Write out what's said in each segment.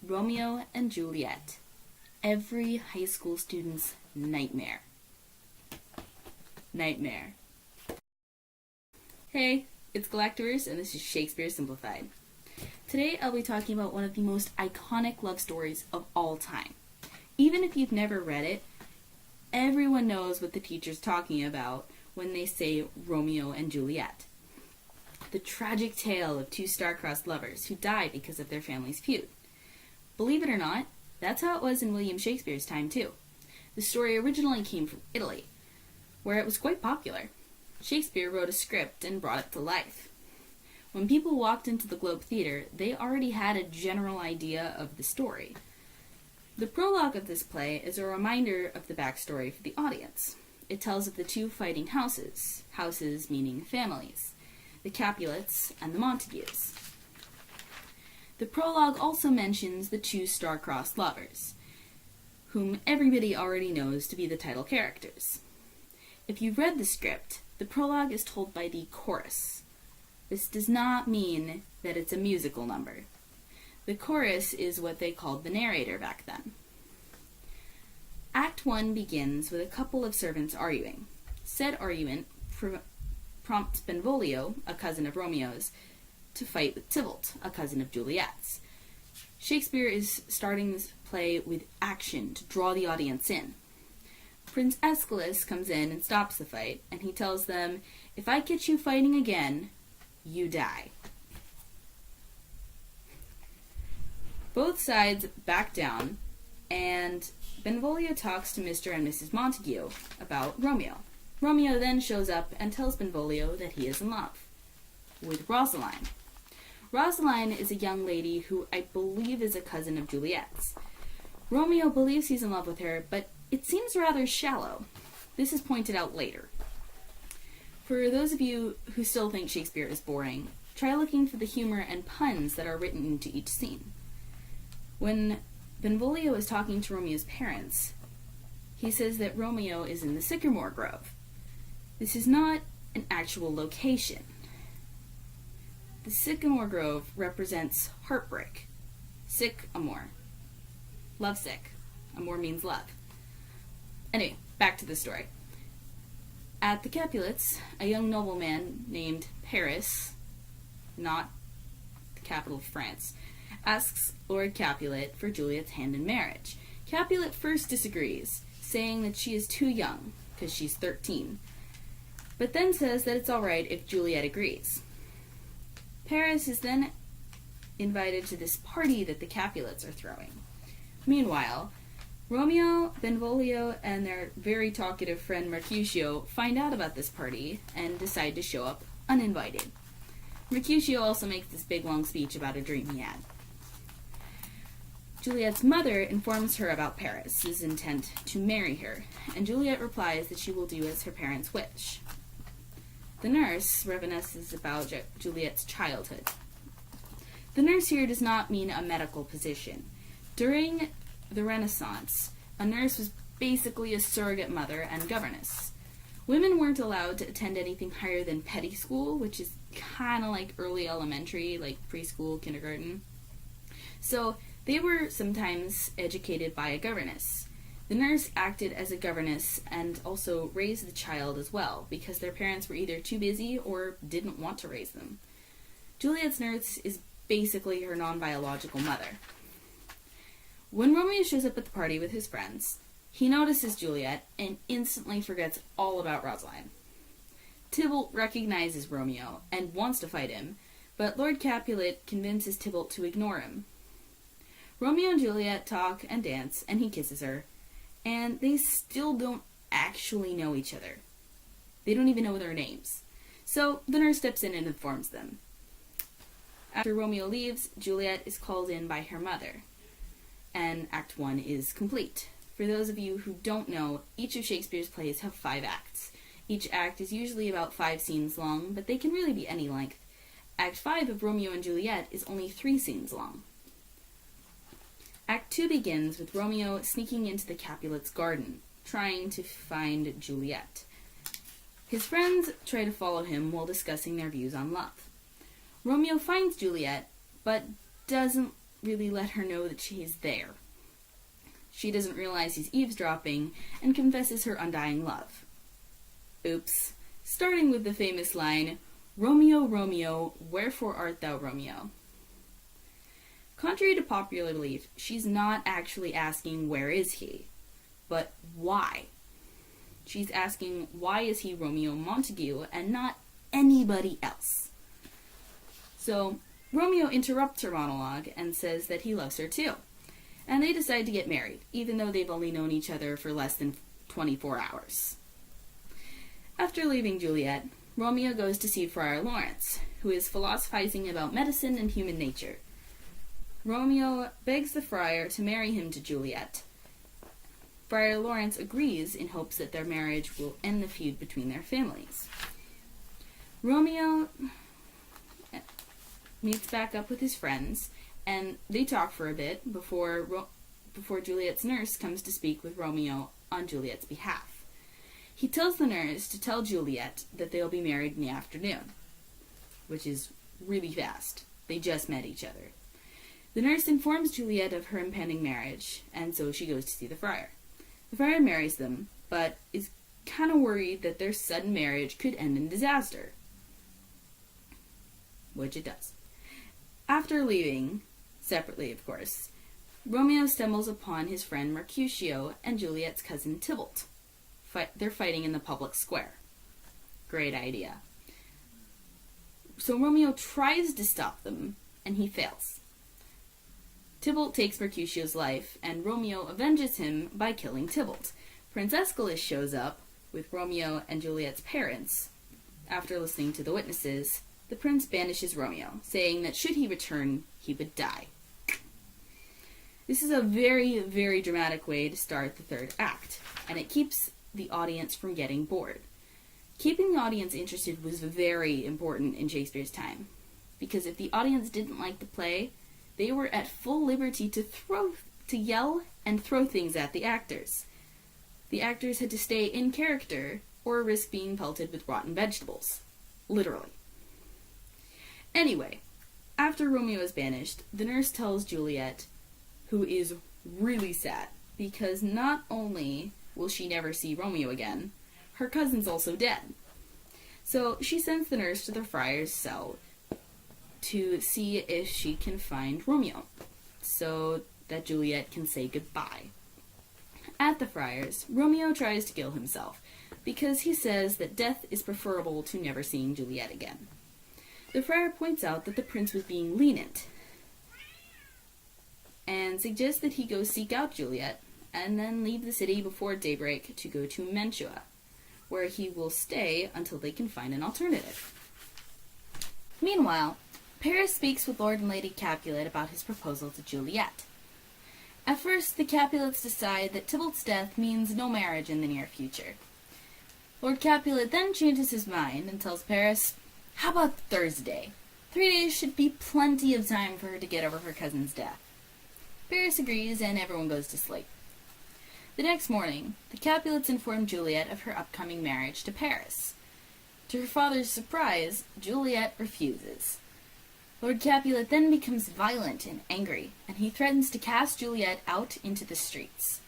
Romeo and Juliet. Every high school student's nightmare. Nightmare. Hey, it's Galactiverse, and this is Shakespeare Simplified. Today I'll be talking about one of the most iconic love stories of all time. Even if you've never read it, everyone knows what the teacher's talking about when they say Romeo and Juliet. The tragic tale of two star-crossed lovers who die because of their family's feud. Believe it or not, that's how it was in William Shakespeare's time too. The story originally came from Italy, where it was quite popular. Shakespeare wrote a script and brought it to life. When people walked into the Globe Theatre, they already had a general idea of the story. The prologue of this play is a reminder of the backstory for the audience. It tells of the two fighting houses meaning families, the Capulets and the Montagues. The prologue also mentions the two star-crossed lovers, whom everybody already knows to be the title characters. If you've read the script, the prologue is told by the chorus. This does not mean that it's a musical number. The chorus is what they called the narrator back then. Act 1 begins with a couple of servants arguing. Said argument prompts Benvolio, a cousin of Romeo's, to fight with Tybalt, a cousin of Juliet's. Shakespeare is starting this play with action to draw the audience in. Prince Aeschylus comes in and stops the fight, and he tells them, "If I catch you fighting again, you die." Both sides back down, and Benvolio talks to Mr. and Mrs. Montague about Romeo. Romeo then shows up and tells Benvolio that he is in love with Rosaline. Rosaline is a young lady who I believe is a cousin of Juliet's. Romeo believes he's in love with her, but it seems rather shallow. This is pointed out later. For those of you who still think Shakespeare is boring, try looking for the humor and puns that are written into each scene. When Benvolio is talking to Romeo's parents, he says that Romeo is in the sycamore grove. This is not an actual location. The sycamore grove represents heartbreak. Sick, amor. Lovesick. Amor means love. Anyway, back to the story. At the Capulets, a young nobleman named Paris, not the capital of France, asks Lord Capulet for Juliet's hand in marriage. Capulet first disagrees, saying that she is too young, because she's 13, but then says that it's alright if Juliet agrees. Paris is then invited to this party that the Capulets are throwing. Meanwhile, Romeo, Benvolio, and their very talkative friend Mercutio find out about this party and decide to show up uninvited. Mercutio also makes this big long speech about a dream he had. Juliet's mother informs her about Paris's intent to marry her, and Juliet replies that she will do as her parents wish. The nurse reminisces about Juliet's childhood. The nurse here does not mean a medical position. During the Renaissance, a nurse was basically a surrogate mother and governess. Women weren't allowed to attend anything higher than petty school, which is kind of like early elementary, like preschool, kindergarten. So they were sometimes educated by a governess. The nurse acted as a governess and also raised the child as well, because their parents were either too busy or didn't want to raise them. Juliet's nurse is basically her non-biological mother. When Romeo shows up at the party with his friends, he notices Juliet and instantly forgets all about Rosaline. Tybalt recognizes Romeo and wants to fight him, but Lord Capulet convinces Tybalt to ignore him. Romeo and Juliet talk and dance, and he kisses her, and they still don't actually know each other. They don't even know their names. So the nurse steps in and informs them. After Romeo leaves, Juliet is called in by her mother, and Act 1 is complete. For those of you who don't know, each of Shakespeare's plays have 5 acts. Each act is usually about 5 scenes long, but they can really be any length. Act 5 of Romeo and Juliet is only 3 scenes long. Act 2 begins with Romeo sneaking into the Capulets' garden, trying to find Juliet. His friends try to follow him while discussing their views on love. Romeo finds Juliet, but doesn't really let her know that she is there. She doesn't realize he's eavesdropping and confesses her undying love. Oops. Starting with the famous line, "Romeo, Romeo, wherefore art thou Romeo?" Contrary to popular belief, she's not actually asking where is he, but why. She's asking why is he Romeo Montague and not anybody else. So Romeo interrupts her monologue and says that he loves her too. And they decide to get married, even though they've only known each other for less than 24 hours. After leaving Juliet, Romeo goes to see Friar Lawrence, who is philosophizing about medicine and human nature. Romeo begs the friar to marry him to Juliet. Friar Lawrence agrees in hopes that their marriage will end the feud between their families. Romeo meets back up with his friends, and they talk for a bit before Juliet's nurse comes to speak with Romeo on Juliet's behalf. He tells the nurse to tell Juliet that they'll be married in the afternoon, which is really fast. They just met each other. The nurse informs Juliet of her impending marriage, and so she goes to see the friar. The friar marries them, but is kind of worried that their sudden marriage could end in disaster. Which it does. After leaving, separately of course, Romeo stumbles upon his friend Mercutio and Juliet's cousin Tybalt. They're fighting in the public square. Great idea. So Romeo tries to stop them, and he fails. Tybalt takes Mercutio's life, and Romeo avenges him by killing Tybalt. Prince Aeschylus shows up with Romeo and Juliet's parents. After listening to the witnesses, the prince banishes Romeo, saying that should he return, he would die. This is a very, very dramatic way to start the third act, and it keeps the audience from getting bored. Keeping the audience interested was very important in Shakespeare's time, because if the audience didn't like the play, they were at full liberty to yell and throw things at the actors. The actors had to stay in character or risk being pelted with rotten vegetables. Literally. Anyway, after Romeo is banished, the nurse tells Juliet, who is really sad, because not only will she never see Romeo again, her cousin's also dead. So she sends the nurse to the friar's cell to see if she can find Romeo, so that Juliet can say goodbye. At the friar's, Romeo tries to kill himself, because he says that death is preferable to never seeing Juliet again. The friar points out that the prince was being lenient, and suggests that he go seek out Juliet, and then leave the city before daybreak to go to Mantua, where he will stay until they can find an alternative. Meanwhile, Paris speaks with Lord and Lady Capulet about his proposal to Juliet. At first, the Capulets decide that Tybalt's death means no marriage in the near future. Lord Capulet then changes his mind and tells Paris, "How about Thursday? 3 days should be plenty of time for her to get over her cousin's death." Paris agrees, and everyone goes to sleep. The next morning, the Capulets inform Juliet of her upcoming marriage to Paris. To her father's surprise, Juliet refuses. Lord Capulet then becomes violent and angry, and he threatens to cast Juliet out into the streets,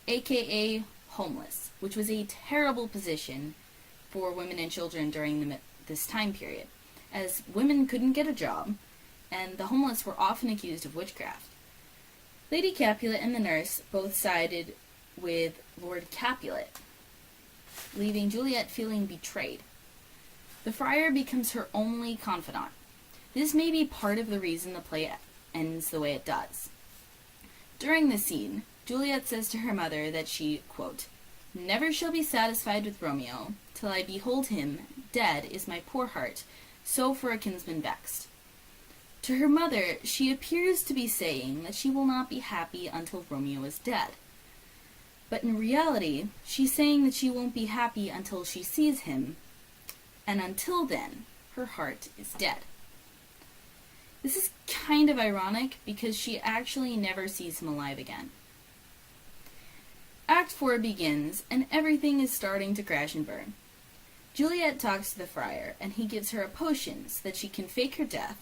aka homeless, which was a terrible position for women and children during this time period, as women couldn't get a job, and the homeless were often accused of witchcraft. Lady Capulet and the nurse both sided with Lord Capulet, leaving Juliet feeling betrayed. The friar becomes her only confidant. This may be part of the reason the play ends the way it does. During this scene, Juliet says to her mother that she, quote, "Never shall be satisfied with Romeo, till I behold him, dead is my poor heart, so for a kinsman vexed." To her mother, she appears to be saying that she will not be happy until Romeo is dead. But in reality, she's saying that she won't be happy until she sees him, and until then, her heart is dead. This is kind of ironic because she actually never sees him alive again. Act 4 begins, and everything is starting to crash and burn. Juliet talks to the friar, and he gives her a potion so that she can fake her death,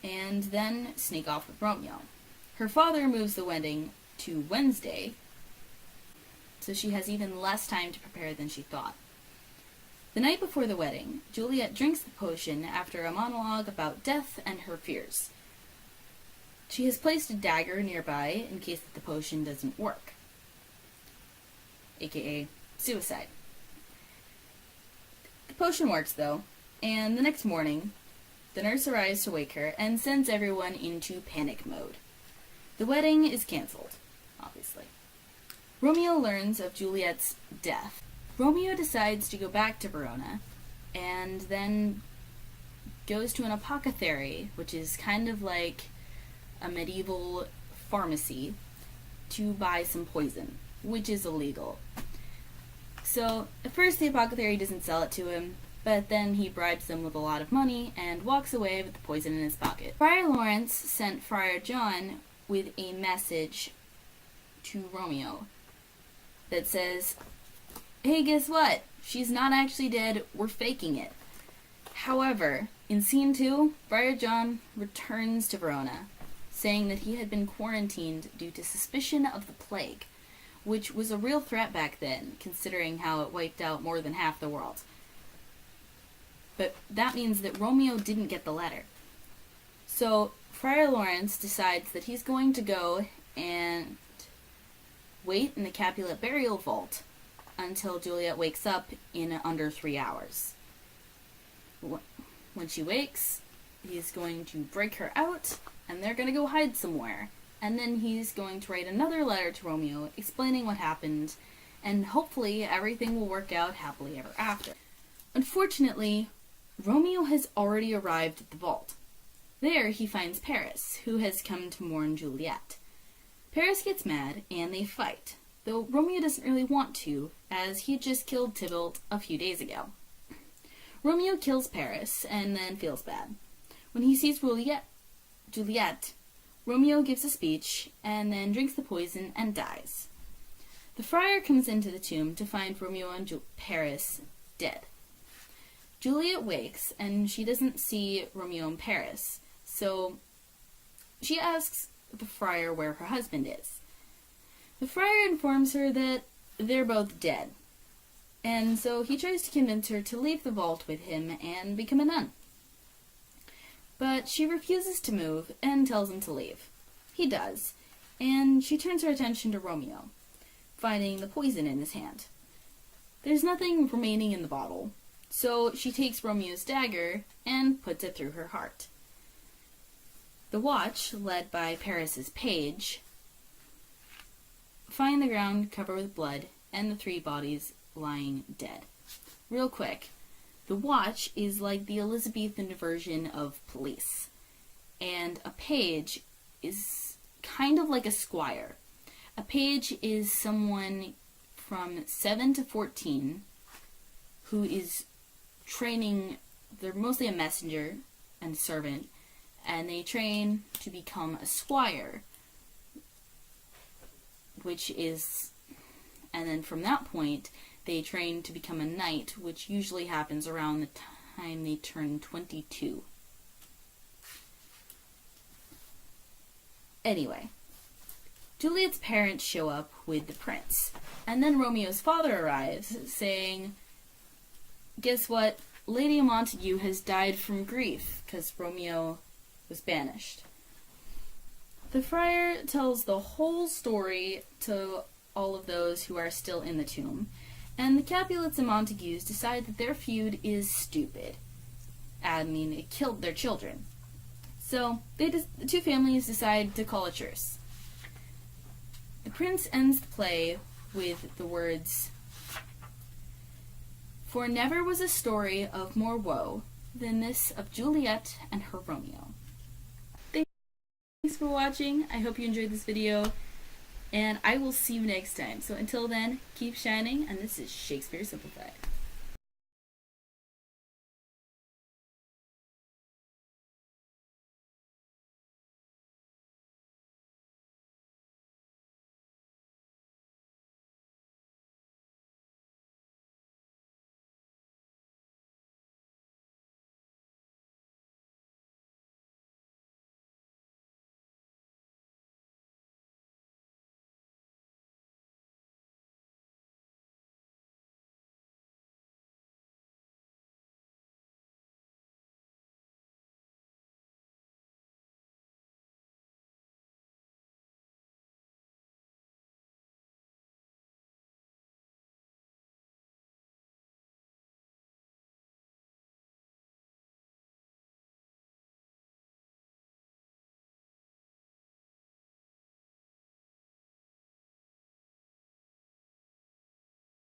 and then sneak off with Romeo. Her father moves the wedding to Wednesday, so she has even less time to prepare than she thought. The night before the wedding, Juliet drinks the potion after a monologue about death and her fears. She has placed a dagger nearby in case the potion doesn't work, aka suicide. The potion works though, and the next morning, the nurse arrives to wake her and sends everyone into panic mode. The wedding is cancelled, obviously. Romeo learns of Juliet's death. Romeo decides to go back to Verona, and then goes to an apothecary, which is kind of like a medieval pharmacy, to buy some poison, which is illegal. So, at first the apothecary doesn't sell it to him, but then he bribes them with a lot of money and walks away with the poison in his pocket. Friar Lawrence sent Friar John with a message to Romeo that says, "Hey, guess what? She's not actually dead, we're faking it." However, in scene 2, Friar John returns to Verona, saying that he had been quarantined due to suspicion of the plague, which was a real threat back then, considering how it wiped out more than half the world. But that means that Romeo didn't get the letter. So, Friar Lawrence decides that he's going to go and wait in the Capulet burial vault until Juliet wakes up in under 3 hours. When she wakes, he's going to break her out, and they're going to go hide somewhere. And then he's going to write another letter to Romeo explaining what happened, and hopefully everything will work out happily ever after. Unfortunately, Romeo has already arrived at the vault. There he finds Paris, who has come to mourn Juliet. Paris gets mad, and they fight, though Romeo doesn't really want to, as he had just killed Tybalt a few days ago. Romeo kills Paris, and then feels bad. When he sees Juliet, Romeo gives a speech, and then drinks the poison and dies. The friar comes into the tomb to find Romeo and Paris dead. Juliet wakes, and she doesn't see Romeo and Paris, so she asks the friar where her husband is. The friar informs her that they're both dead, and so he tries to convince her to leave the vault with him and become a nun. But she refuses to move and tells him to leave. He does, and she turns her attention to Romeo, finding the poison in his hand. There's nothing remaining in the bottle, so she takes Romeo's dagger and puts it through her heart. The watch, led by Paris's page, find the ground covered with blood and the 3 bodies lying dead. Real quick, the watch is like the Elizabethan version of police, and a page is kind of like a squire. A page is someone from 7 to 14 who is training. They're mostly a messenger and servant, and they train to become a squire, and then from that point, they train to become a knight, which usually happens around the time they turn 22. Anyway, Juliet's parents show up with the prince, and then Romeo's father arrives, saying, "Guess what? Lady Montague has died from grief," because Romeo was banished. The friar tells the whole story to all of those who are still in the tomb, and the Capulets and Montagues decide that their feud is stupid. I mean, it killed their children. So, the 2 families decide to call a truce. The prince ends the play with the words, "For never was a story of more woe than this of Juliet and her Romeo." Thanks for watching. I hope you enjoyed this video, and I will see you next time. So until then, keep shining, and this is Shakespeare Simplified.